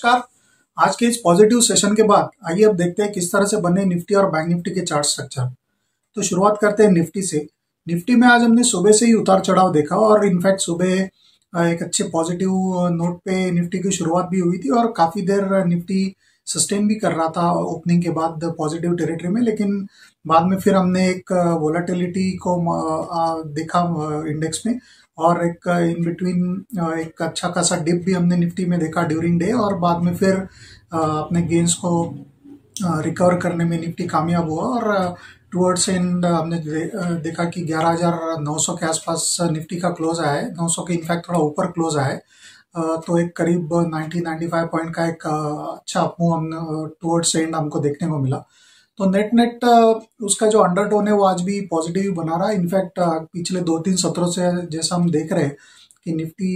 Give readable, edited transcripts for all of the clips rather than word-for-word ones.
नमस्कार। आज के इस पॉजिटिव सेशन के बाद आइए अब देखते हैं किस तरह से बने निफ्टी और बैंक निफ्टी के चार्ट स्ट्रक्चर। तो शुरुआत करते हैं निफ्टी से। निफ्टी में आज हमने सुबह से ही उतार चढ़ाव देखा और इनफैक्ट सुबह एक अच्छे पॉजिटिव नोट पे निफ्टी की शुरुआत भी हुई थी और काफी देर निफ्टी सस्टेन भी कर रहा था ओपनिंग के बाद पॉजिटिव टेरिटरी में, लेकिन बाद में फिर हमने एक वोलेटिलिटी को देखा इंडेक्स में और एक इन बिटवीन एक अच्छा खासा डिप भी हमने निफ्टी में देखा ड्यूरिंग डे और बाद में फिर अपने गेन्स को रिकवर करने में निफ्टी कामयाब हुआ और टुवर्ड्स एंड हमने देखा कि 11,900 के आसपास निफ्टी का क्लोज आया है। 900 के इनफैक्ट थोड़ा ऊपर क्लोज आया है, तो एक करीब 90-95 पॉइंट का एक अच्छा अपमूव हम टुवर्ड्स एंड हमको देखने को मिला। तो नेट नेट उसका जो अंडरटोन है वो आज भी पॉजिटिव बना रहा है। इनफैक्ट पिछले 2-3 सत्रों से जैसा हम देख रहे हैं कि निफ्टी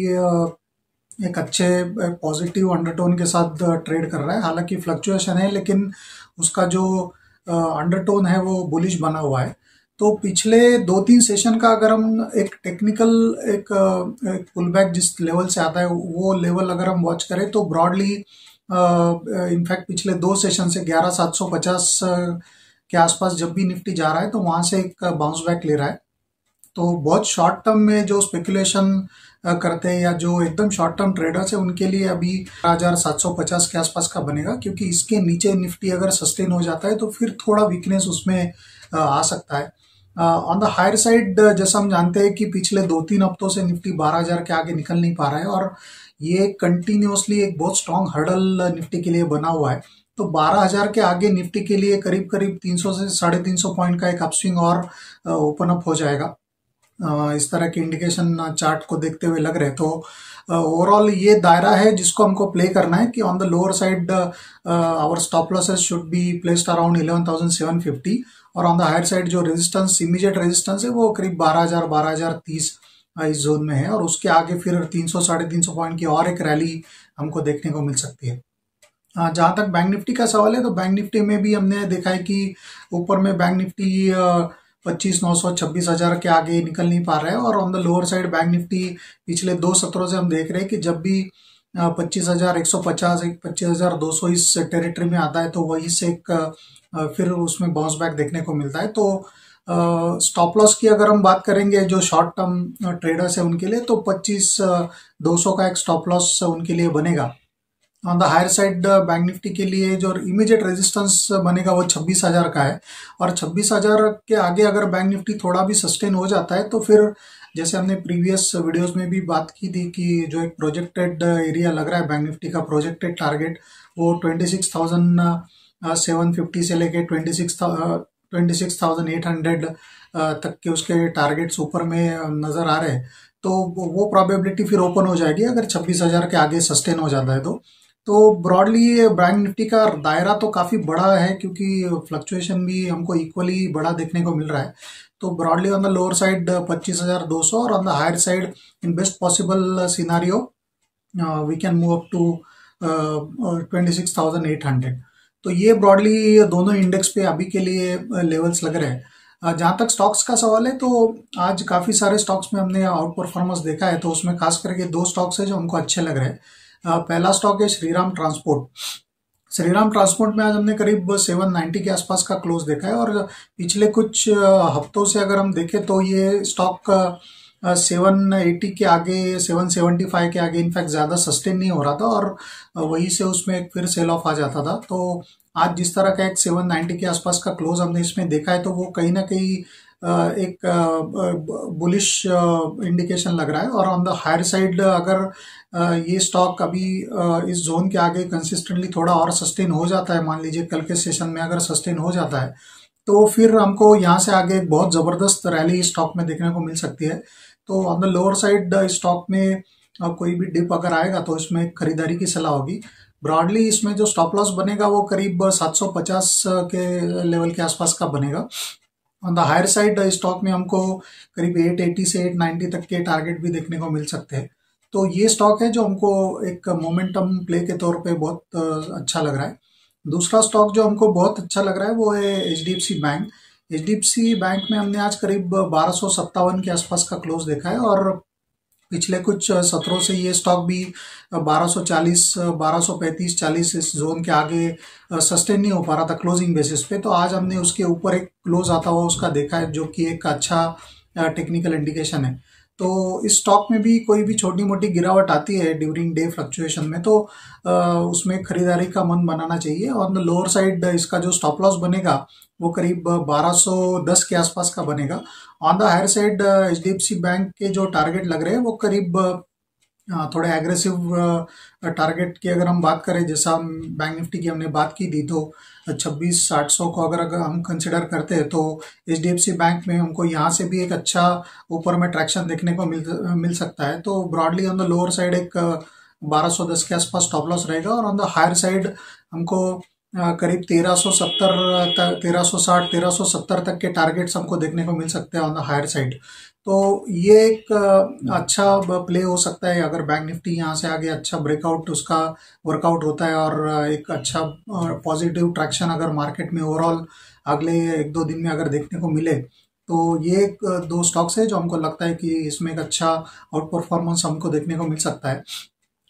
एक अच्छे पॉजिटिव अंडरटोन के साथ ट्रेड कर रहा है। हालांकि फ्लक्चुएशन है लेकिन उसका जो अंडरटोन है वो बुलिश बना हुआ है। तो पिछले 2-3 सेशन का अगर हम एक टेक्निकल एक पुल बैक जिस लेवल से आता है वो लेवल अगर हम वॉच करें तो ब्रॉडली इनफैक्ट पिछले 2 सेशन से 11,750 के आसपास जब भी निफ्टी जा रहा है तो वहां से एक बाउंस बैक ले रहा है। तो बहुत शॉर्ट टर्म में जो स्पेकुलेशन करते हैं या जो एकदम शॉर्ट टर्म ट्रेडर्स है उनके लिए अभी 11,750 के आसपास का बनेगा, क्योंकि इसके नीचे निफ्टी अगर सस्टेन हो जाता है तो फिर थोड़ा वीकनेस उसमें आ सकता है। ऑन द हायर साइड जैसा हम जानते हैं कि पिछले 2-3 हफ्तों से निफ्टी 12,000 के आगे निकल नहीं पा रहा है और ये कंटिन्यूसली एक बहुत स्ट्रॉन्ग हर्डल निफ्टी के लिए बना हुआ है। तो 12,000 के आगे निफ्टी के लिए करीब करीब 300 से 350 पॉइंट का एक अपस्विंग और ओपन अप हो जाएगा। इस तरह के इंडिकेशन चार्ट को देखते हुए लग रहे हैं। तो ओवरऑल ये दायरा है जिसको हमको प्ले करना है कि on the lower side our stop losses should be placed around 11,750 और ऑन द हायर साइड जो रेजिस्टेंस इमीडिएट रेजिस्टेंस है वो करीब 12,000 12,030 इस जोन में है और उसके आगे फिर 300 350 पॉइंट की और एक रैली हमको देखने को मिल सकती है। जहां तक बैंक निफ्टी का सवाल है तो बैंक निफ्टी में भी हमने देखा है कि ऊपर में बैंक निफ्टी 25,900 26,000 के आगे निकल नहीं पा रहा है और on the lower side bank Nifty पिछले 2 सत्रों से हम देख रहे हैं कि जब भी 25,150 25,200 इस टेरिटरी में आता है तो वहीं से एक फिर उसमें बाउंस बैक देखने को मिलता है। तो स्टॉप लॉस की अगर हम बात करेंगे जो शॉर्ट टर्म ट्रेडर्स है उनके लिए तो 25,200 का एक स्टॉप लॉस उनके लिए बनेगा। On the higher side bank Nifty के लिए जो इमीडिएट रेजिस्टेंस बनेगा वो 26,000 का है और 26,000 के आगे अगर बैंक निफ्टी थोड़ा भी सस्टेन हो जाता है तो फिर जैसे हमने प्रीवियस वीडियोस में भी बात की थी कि जो एक प्रोजेक्टेड एरिया लग रहा है बैंक निफ्टी का प्रोजेक्टेड टारगेट वो 26,750 से लेके 26,800 तक के उसके टारगेट्स ऊपर में नजर आ रहे हैं। तो वो प्रोबेबिलिटी फिर ओपन हो जाएगी अगर 26,000 के आगे सस्टेन हो जाता है तो ब्रॉडली बैंक निफ्टी का दायरा तो काफी बड़ा है क्योंकि फ्लक्चुएशन भी हमको इक्वली बड़ा देखने को मिल रहा है। तो broadly on the lower side 25,200 और on the higher side in best possible scenario we can move up to 26,800। तो ये ब्रॉडली दोनों इंडेक्स पे अभी के लिए लेवल्स लग रहे हैं। जहां तक स्टॉक्स का सवाल है तो आज काफी सारे स्टॉक्स में हमने आउट परफॉर्मेंस देखा है, तो उसमें खास करके 2 स्टॉक्स है जो हमको अच्छे लग रहे हैं। पहला स्टॉक है श्रीराम ट्रांसपोर्ट। श्रीराम ट्रांसपोर्ट में आज हमने करीब 790 के आसपास का क्लोज देखा है और पिछले कुछ हफ्तों से अगर हम देखें तो ये स्टॉक 780 के आगे 775 के आगे इनफैक्ट ज्यादा सस्टेन नहीं हो रहा था और वहीं से उसमें एक फिर सेल ऑफ आ जाता था। तो आज जिस तरह का एक 790 के आसपास का क्लोज हमने इसमें देखा है तो वो कहीं ना कहीं एक बुलिश इंडिकेशन लग रहा है और ऑन द हायर साइड अगर ये स्टॉक अभी इस जोन के आगे कंसिस्टेंटली थोड़ा और सस्टेन हो जाता है, मान लीजिए कल के सेशन में अगर सस्टेन हो जाता है तो फिर हमको यहाँ से आगे एक बहुत जबरदस्त रैली स्टॉक में देखने को मिल सकती है। तो on the lower side stock में कोई भी डिप अगर आएगा तो इसमें खरीदारी की सलाह होगी। ब्रॉडली इसमें जो स्टॉप लॉस बनेगा वो करीब 750 के लेवल के आसपास का बनेगा। On the higher side stock में हमको करीब 880 से 890 तक के टारगेट भी देखने को मिल सकते हैं। तो ये स्टॉक है जो हमको एक मोमेंटम प्ले के तौर पे बहुत अच्छा लग रहा है। दूसरा स्टॉक जो हमको बहुत अच्छा लग रहा है वो है HDFC बैंक। HDFC बैंक में हमने आज करीब 1257 के आसपास का क्लोज देखा है और पिछले कुछ सत्रों से ये स्टॉक भी 1240, 1235, 40 इस जोन के आगे सस्टेन नहीं हो पा रहा था क्लोजिंग बेसिस पे। तो आज हमने उसके ऊपर एक क्लोज आता हुआ उसका देखा है, जो कि एक अच्छा टेक्निकल इंडिकेशन है। तो इस स्टॉक में भी कोई भी छोटी मोटी गिरावट आती है ड्यूरिंग डे फ्लक्चुएशन में, तो उसमें खरीदारी का मन बनाना चाहिए। ऑन द लोअर साइड इसका जो स्टॉप लॉस बनेगा वो करीब 1210 के आसपास का बनेगा। On the higher side HDFC bank के जो टारगेट लग रहे हैं वो करीब थोड़े एग्रेसिव टारगेट की अगर हम बात करें, जैसा हम बैंक निफ्टी की हमने बात की थी, तो 26,800 को अगर हम कंसिडर करते हैं तो HDFC बैंक में हमको यहाँ से भी एक अच्छा ऊपर में ट्रैक्शन देखने को मिल सकता है। तो broadly on the lower side एक 1210 के आसपास स्टॉप लॉस रहेगा, और ऑन द हायर साइड हमको करीब 1370 तक, 1360, 1370 तक के टारगेट्स हमको देखने को मिल सकते हैं ऑन द हायर साइड। तो ये एक अच्छा प्ले हो सकता है अगर बैंक निफ्टी यहाँ से आगे अच्छा ब्रेकआउट उसका वर्कआउट होता है, और एक अच्छा पॉजिटिव ट्रैक्शन अगर मार्केट में ओवरऑल अगले एक दो दिन में अगर देखने को मिले, तो ये एक दो स्टॉक्स है जो हमको लगता है कि इसमें एक अच्छा आउट परफॉर्मेंस हमको देखने को मिल सकता है।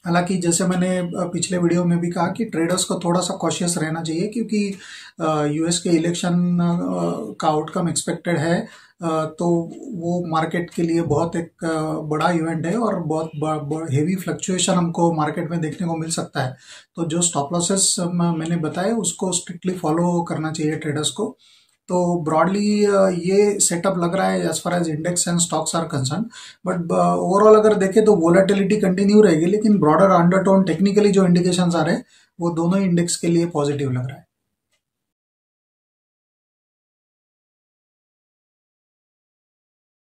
हालांकि जैसे मैंने पिछले वीडियो में भी कहा कि ट्रेडर्स को थोड़ा सा कॉशियस रहना चाहिए, क्योंकि यूएस के इलेक्शन का आउटकम एक्सपेक्टेड है। तो वो मार्केट के लिए बहुत एक बड़ा इवेंट है, और बहुत हेवी फ्लक्चुएशन हमको मार्केट में देखने को मिल सकता है। तो जो स्टॉप लॉसेस मैंने बताए उसको स्ट्रिक्टली फॉलो करना चाहिए ट्रेडर्स को। तो ब्रॉडली ये सेटअप लग रहा है as far as index and stocks are concern. But overall अगर देखें तो वोलेटिलिटी कंटिन्यू रहेगी, लेकिन ब्रॉडर अंडरटोन टेक्निकली जो इंडिकेशंस आ रहे हैं वो दोनों इंडेक्स के लिए पॉजिटिव लग रहा है।